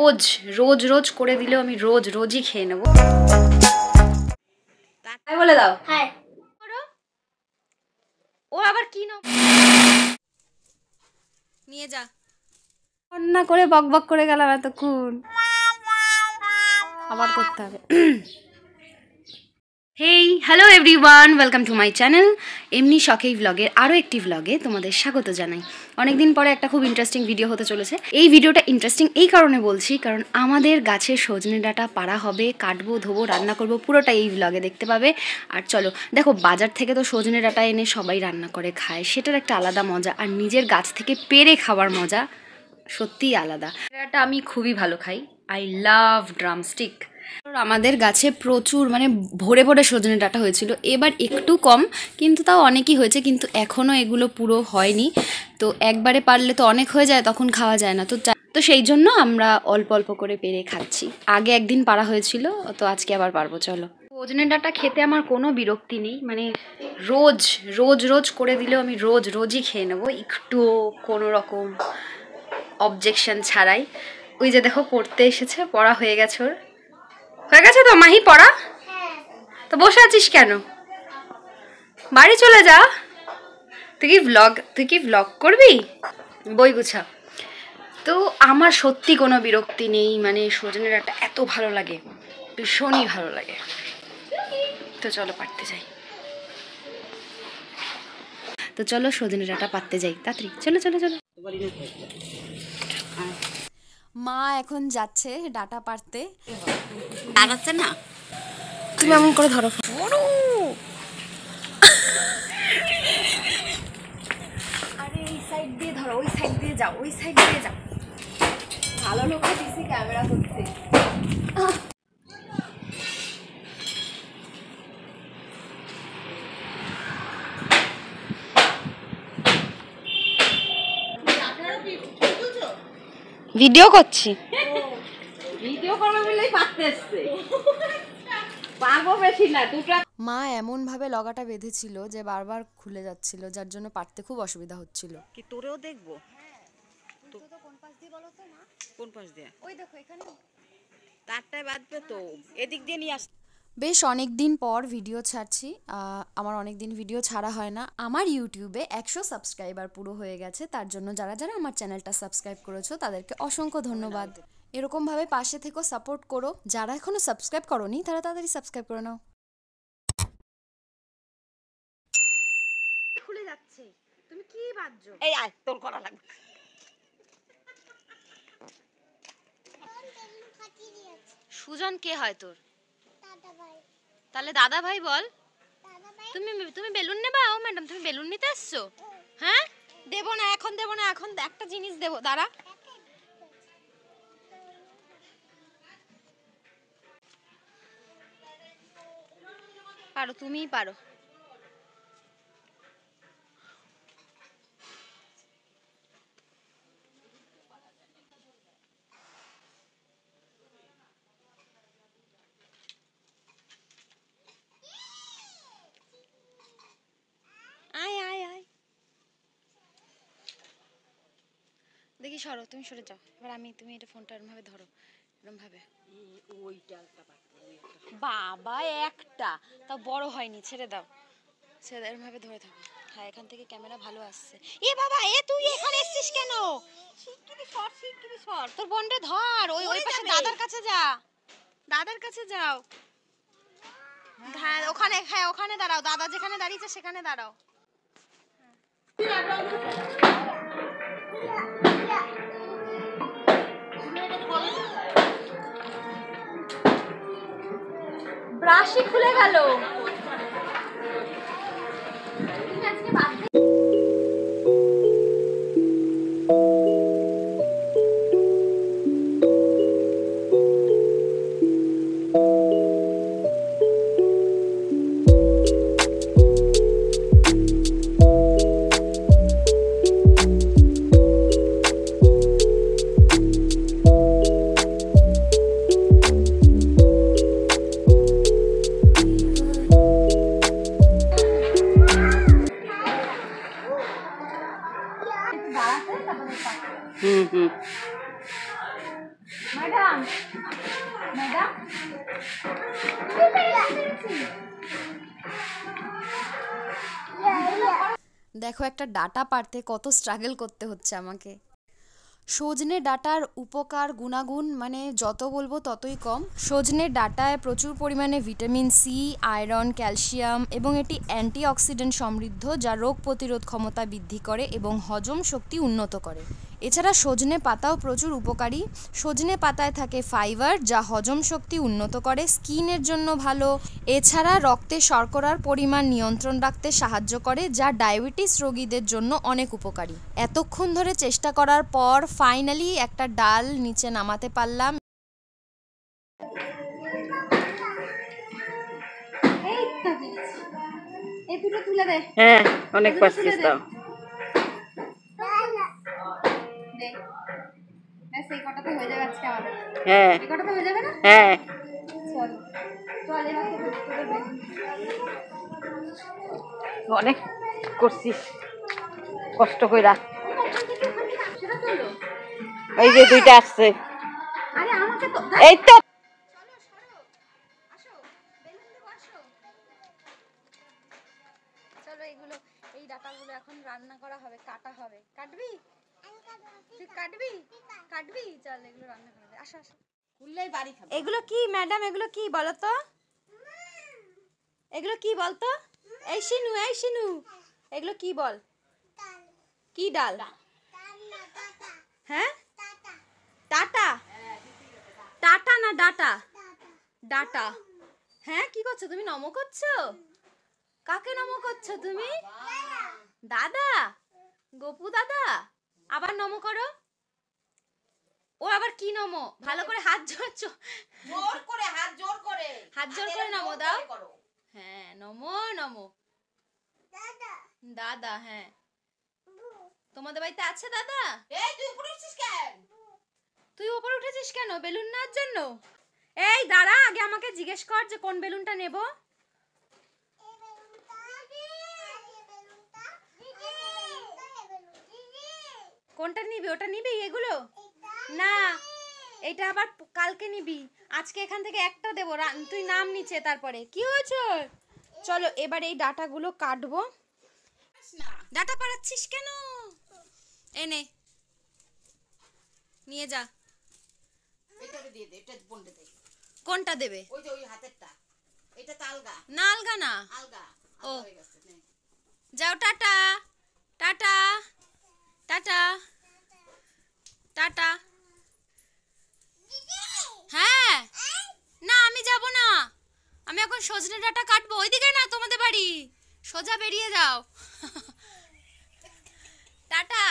রোজ রোজ রোজ করে দিলেও আমি রোজ রোজই খেয়ে নেবো। তাই বলে দাও। হ্যাঁ ও আবার কি নাও নিয়ে যা। রান্না করে বক বক করে গেলাম এতক্ষণ, আবার করতে হবে। Hey hello everyone, welcome to my channel এমনি শখেই ভ্লগের আরও একটি ভ্লগে তোমাদের স্বাগত জানাই। অনেকদিন পরে একটা খুব ইন্টারেস্টিং ভিডিও হতে চলেছে। এই ভিডিওটা ইন্টারেস্টিং এই কারণে বলছি, কারণ আমাদের গাছের সজনে ডাঁটা পাড়া হবে, কাটবো, ধোবো, রান্না করব, পুরোটা এই ভ্লগে দেখতে পাবে। আর চলো দেখো, বাজার থেকে তো সজনে ডাঁটা এনে সবাই রান্না করে খায়, সেটার একটা আলাদা মজা, আর নিজের গাছ থেকে পেরে খাওয়ার মজা সত্যিই আলাদা। এটা আমি খুবই ভালো খাই, আই লাভ ড্রামস্টিক। আমাদের গাছে প্রচুর মানে ভরে ভরে সজনে ডাঁটা হয়েছিল, এবার একটু কম, কিন্তু তাও অনেকই হয়েছে, কিন্তু এখনও এগুলো পুরো হয়নি। তো একবারে পারলে তো অনেক হয়ে যায়, তখন খাওয়া যায় না, তো সেই জন্য আমরা অল্প অল্প করে পেরে খাচ্ছি। আগে একদিন পারা হয়েছিল, তো আজকে আবার পারবো। চলো, সজনে ডাঁটা খেতে আমার কোনো বিরক্তি নেই, মানে রোজ রোজ রোজ করে দিলেও আমি রোজ রোজই খেয়ে নেবো, একটুও কোনো রকম অবজেকশন ছাড়াই। ওই যে দেখো পড়তে এসেছে, পড়া হয়ে গেছে, ওর হয়ে গেছে তো মাহি পড়া। তো বসে আছিস কেন? বাড়ি চলে যা। তুই কি ভ্লগ করবি? বই গুছা। তো আমার সত্যি কোনো বিরক্তি নেই, মানে সজনে ডাঁটা এত ভালো লাগে, ভীষণই ভালো লাগে। তো চলো পাড়তে যাই। তো চলো সজনে ডাঁটা পাড়তে যাই, তাড়াতাড়ি চলো চলো চলো। মা এখন যাচ্ছে ডাঁটা পাড়তে। দাঁড়াচ্ছে না, তুমি এমন করে ধরো। আরে এই সাইড দিয়ে ধরো, ওই সাইড দিয়ে যাও, ওই সাইড দিয়ে যাও। ভালো লোককে দিছি ক্যামেরা করতে। ভিডিও করছি। ভিডিও করবে বলেই পারতে এসছে, পারবো বেশি না দুটো। মা এমন ভাবে লগাটা বেঁধেছিল যে বারবার খুলে যাচ্ছিল, যার জন্য পারতে খুব অসুবিধা হচ্ছিল। কি তোরেও দেখবো? তো কোন পাশ দিয়ে বলো তো মা? কোন পাশ দিয়ে? ওই দেখো এখানে তারটায় বাঁধবে তো, এদিক দিয়ে নিয়ে আস। বেশ অনেক দিন পর ভিডিও ছাড়ছি। আমার অনেক দিন ভিডিও ছাড়া হয় না। আমার ইউটিউবে 100 সাবস্ক্রাইবার পুরো হয়ে গেছে, তার জন্য যারা যারা আমার চ্যানেলটা সাবস্ক্রাইব করেছো তাদেরকে অসংখ্য ধন্যবাদ। এরকমভাবে পাশে থেকেও সাপোর্ট করো। যারা এখনো সাবস্ক্রাইব করোনি তারা তাড়াতাড়ি সাবস্ক্রাইব করে নাও। খুলে যাচ্ছে, তুমি কি বাঁধছো? এই আয়, তোর করা লাগবে। সুজন কে হয় তোর? তাহলে দাদা ভাই বল। তুমি বেলুন নেবা? ও ম্যাডাম, তুমি বেলুন নিতে এসছো? হ্যাঁ, দেবো না এখন, দেবো না এখন, একটা জিনিস দেবো, দাঁড়া। পারো, তুমিই পারো। আয় আয় আয়, দেখি সরো, তুমি সরে যাও। এবার তুমি এটা ফোনটা এরকম ভাবে ধরো, এরকম ভাবে। বাবা একটা তাও বড় হয়নি, ছেড়ে দাও, ছেড়ে দাও, এরকম ভাবে ধরে থাকো। হ্যাঁ, এখান থেকে ক্যামেরা ভালো আসছে। এ বাবা, তুই এখানে এসেছিস কেন? শিগগিরি সর। তোর বোনটা ধর, ওই পাশে দাদার কাছে যা, দাদার কাছে যাও। হ্যাঁ ওখানে দাঁড়াও, দাদা যেখানে দাঁড়িয়েছে সেখানে দাঁড়াও। ব্রাশই খুলে গেল। দেখো একটা ডাটা পারতে কত স্ট্রাগল করতে হচ্ছে আমাকে। সজনে ডাঁটার উপকার গুণাগুণ মানে যত বলবো ততই কম। সজনে ডাঁটায় প্রচুর পরিমাণে ভিটামিন সি, আয়রন, ক্যালসিয়াম এবং এটি অ্যান্টিঅক্সিডেন্ট সমৃদ্ধ, যা রোগ প্রতিরোধ ক্ষমতা বৃদ্ধি করে এবং হজম শক্তি উন্নত করে। এছাড়া সজনে পাতাও প্রচুর উপকারী। সজনে পাতায় থাকে ফাইবার, যা হজম শক্তি উন্নত করে, স্কিনের জন্য ভালো। এছাড়া রক্তে শর্করার পরিমাণ নিয়ন্ত্রণ রাখতে সাহায্য করে, যা ডায়াবেটিস রোগীদের জন্য অনেক উপকারী। এতক্ষণ ধরে চেষ্টা করার পর ফাইনালি একটা ডাল নিচে নামাতে পারলাম। এই দুটো তুলে দে। হ্যাঁ, অনেক পাচ্ছিস দাও। এই কটাতে হয়ে যাবে আজকে আমাদের। হ্যাঁ, এই কটাতে হয়ে যাবে না? হ্যাঁ, চল চল এবার অনেক করছিস কষ্ট কইরা। সেটা চলো। এই যে দুইটা আসছে। আরে আমাকে তো এই তো চলো সরো, আসো বেলুন দেবো, আসো। চলো এগুলো, এই ডাটাগুলো এখন রান্না করা হবে, কাটা হবে। কাটবি? তুই কাটবি? কাটবি? চল এগুলো রান্না করে দে। আসো আসো। খুললেই বাড়ি খাবে। এগুলো কি ম্যাডাম? এগুলো কি বলো তো? এগুলো কি বলতো? এই শিনু, এই শিনু, এগুলো কি বল? কি ডাল? হ্যাঁ, টাটা। টাটা না ডাটা? ডাটা। হ্যাঁ, কি করছো তুমি? নমো করছো? কাকে নমো করছো তুমি? দাদা, গোপু দাদা। আবার নমো করো। ও আবার কি নমো? ভালো করে হাত জোড়ছো, জোর করে হাত জোর করে, হাত জোর করে নমো দাও। হ্যাঁ, নমো নমো। দাদা, হ্যাঁ। তোমাদের বাড়িতে আছে দাদা? এই তুই উপরে উঠছিস কেন? তুই উপরে উঠেছিস কেন? বেলুন নেওয়ার জন্য? এই দাঁড়া, আগে আমাকে জিজ্ঞেস কর যে কোন বেলুনটা নেব। কোনটা নিবি? ওটা নিবি? এগুলো না, এটা আবার কালকে নিবি। আজকে এখান থেকে একটা দেবো, তুই নাম নিচে। তারপরে কি হয়েছে? চলো এবার এই ডাটাগুলো কাটবো। ডাটা পাড়াচ্ছিস কেন? এনে নিয়ে যা। এটা দিয়ে দে, এটা বন্ডে দে। কোনটা দেবে? ওই যে ওই হাতেরটা। এটা তো আলগা। না আলগা না, আলগা। ও হয়ে গেছে নে। যাও। Tata tata tata tata. হ্যাঁ, না আমি যাব না, আমি এখন সজনে ডাঁটা কাটবো। ওইদিকে না, তোমাদের বাড়ি, সোজা বেরিয়ে যাও। টাটা।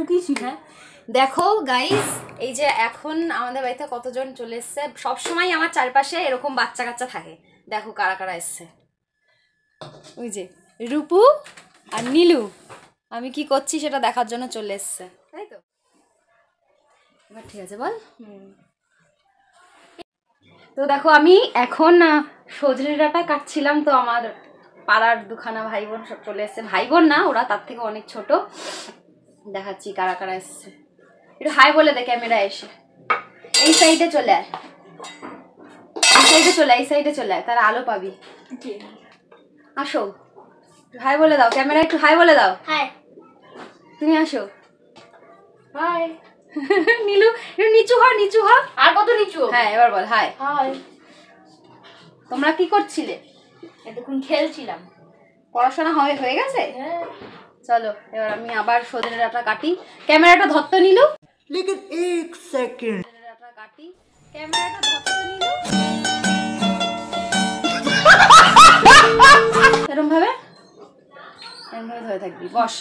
কিছু হ্যাঁ দেখো গাইস, এই যে এখন আমাদের বাড়িতে কতজন চলে এসছে। সবসময় আমার চারপাশে এরকম বাচ্চা কাচ্চা থাকে। দেখো কারা কারা এসছে। ওই যে রূপু আর নীলু আমি কি করছি সেটা দেখার জন্য চলে এসছে, তাই তো? এবার ঠিক আছে বল। তো দেখো আমি এখন সজনে ডাঁটা কাটছিলাম, তো আমার পাড়ার দুখানা ভাই বোন সব চলে এসছে। ভাই বোন না, ওরা তার থেকে অনেক ছোট। দেখাচ্ছি কারা কারা এসছে, একটু হাই বলে দে ক্যামেরা এসে। এই সাইডে চলে আয়, এই সাইডে চলে আয়, এই সাইডে চলে আয়, তারা আলো পাবি। আসো, হাই বলে দাও, ক্যামেরা একটু হাই বলে দাও। হাই, তুমি আসো। হাই। নীলু একটু নিচু হ, নিচু হ। আর কত নিচু? হ্যাঁ এবার বল হাই। হাই। তোমরা কি করছিলে? এতক্ষণ খেলছিলাম। পড়াশোনা হয়ে গেছে? হ্যাঁ। চলো এবার আমি আবার সজনে ডাঁটা কাটি। ক্যামেরাটা ধরতে নিলু, लेकिन एक सेकंड সজনে ডাঁটা কাটি, ক্যামেরাটা ধরতে নিলু। এরম ভাবে ধরে থাকবি, বস।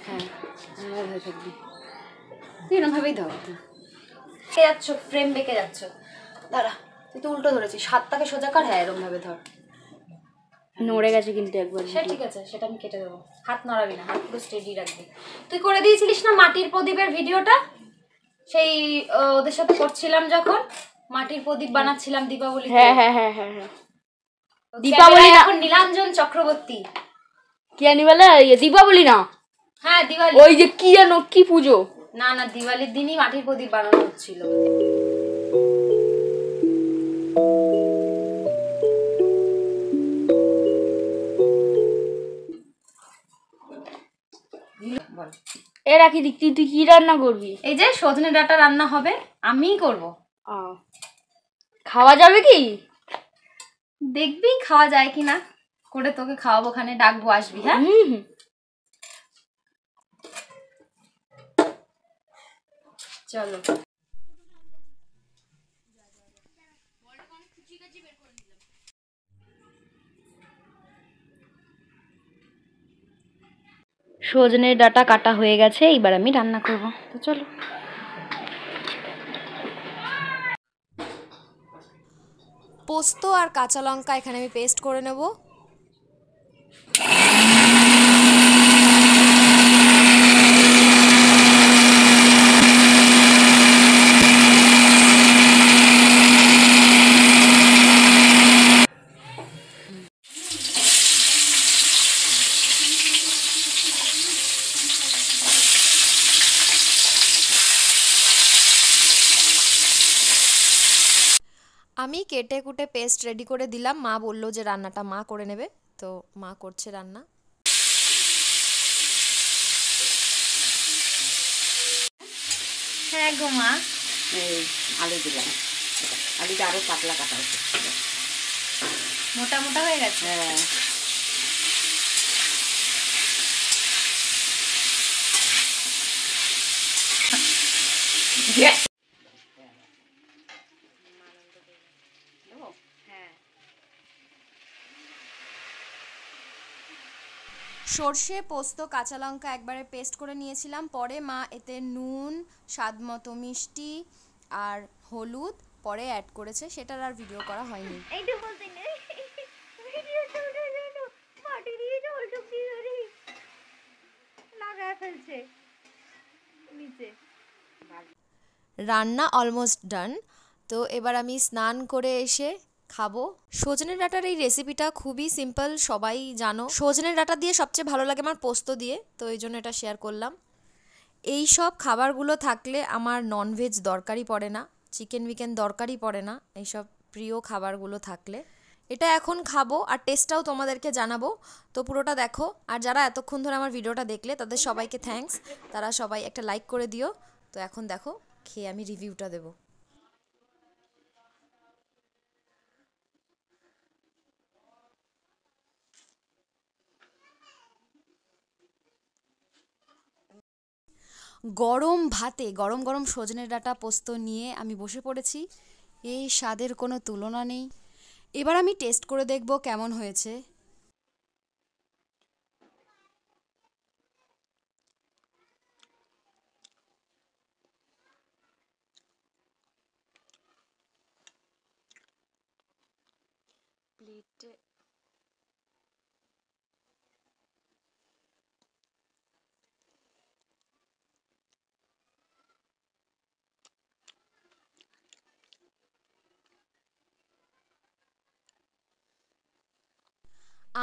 হ্যাঁ এরম ভাবে ধরে থাকবি, তুই এরম ভাবেই ধর। বেঁকে যাচ্ছ, ফ্রেম বেঁকে যাচ্ছ। দাঁড়া, তুই তো উল্টো ধরেছিস, হাতটাকে সোজা কর। হ্যাঁ এরম ভাবে ধর। নড়ে গেছে কিন্তু একবার। সে ঠিক আছে, সেটা আমি কেটে দেবো। হাত নড়াবি না, হাত পুরো স্টেডি রাখবি। তুই করে দিয়েছিলিস না মাটির প্রদীপের ভিডিওটা? সেই ওদের সাথে করছিলাম যখন, মাটির প্রদীপ বানাচ্ছিলাম দীপাবলি। হ্যাঁ হ্যাঁ হ্যাঁ হ্যাঁ হ্যাঁ। দীপাবলি এখন নীলাঞ্জন চক্রবর্তী। কি জানি বলে দীপাবলি না, হ্যাঁ দিওয়ালি। ওই যে কি জানো কি পুজো। না না, দিওয়ালির দিনই মাটির প্রদীপ বানানো হচ্ছিল। এরা কি দেখতি, তুই কি রান্না করবি? এই যে সজনে ডাঁটা রান্না হবে, আমিই করব। খাওয়া যাবে কি? দেখবি খাওয়া যায় কিনা, করে তোকে খাওয়াবো, ওখানে ডাকবো, আসবি। হ্যাঁ চলো। সজনের ডাঁটা কাটা হয়ে গেছে, এইবার আমি রান্না করব। তো চলো। পোস্ত আর কাঁচা লঙ্কা এখানে আমি পেস্ট করে নেব। আমি কেটে কুটে পেস্ট রেডি করে দিলাম। মা বলল যে রান্নাটা মা করে নেবে, তো মা করছে রান্না। হ্যাঁ গো মা। এই আলু দিলাম, আলুটা আরো পাতলা কাটা উচিত ছিল। মোটা মোটা হয়ে গেছে। হ্যাঁ সর্ষে পোস্ত কাঁচা লঙ্কা একবারে পেস্ট করে নিয়েছিলাম। পরে মা এতে নুন, স্বাদ মতো মিষ্টি আর হলুদ পরে অ্যাড করেছে, সেটার আর ভিডিও করা হয়নি। রান্না অলমোস্ট ডান। তো এবার আমি স্নান করে এসে খাবো। সজনে ডাঁটার এই রেসিপিটা খুবই সিম্পল, সবাই জানো। সজনে ডাঁটা দিয়ে সবচেয়ে ভালো লাগে আমার পোস্ত দিয়ে, তো এই জন্য এটা শেয়ার করলাম। এই সব খাবারগুলো থাকলে আমার ননভেজ দরকারই পড়ে না, চিকেন উইকেন দরকারই পড়ে না। এইসব প্রিয় খাবারগুলো থাকলে এটা এখন খাবো আর টেস্টটাও তোমাদেরকে জানাবো। তো পুরোটা দেখো। আর যারা এতক্ষণ ধরে আমার ভিডিওটা দেখলে তাদের সবাইকে থ্যাঙ্কস, তারা সবাই একটা লাইক করে দিও। তো এখন দেখো খেয়ে আমি রিভিউটা দেবো। গরম ভাতে গরম গরম সজনে ডাঁটা পোস্ত নিয়ে আমি বসে পড়েছি। এই স্বাদের কোনো তুলনা নেই। এবার আমি টেস্ট করে দেখব কেমন হয়েছে। প্লেটে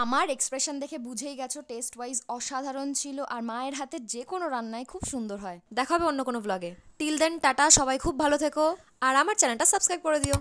আমার এক্সপ্রেশন দেখে বুঝেই গেছো টেস্ট ওয়াইজ অসাধারণ ছিল আর মায়ের হাতের যে কোনো রান্নাই খুব সুন্দর হয়। দেখা হবে অন্য কোনো ব্লগে। টিল দেন টাটা, সবাই খুব ভালো থেকো আর আমার চ্যানেলটা সাবস্ক্রাইব করে দিও।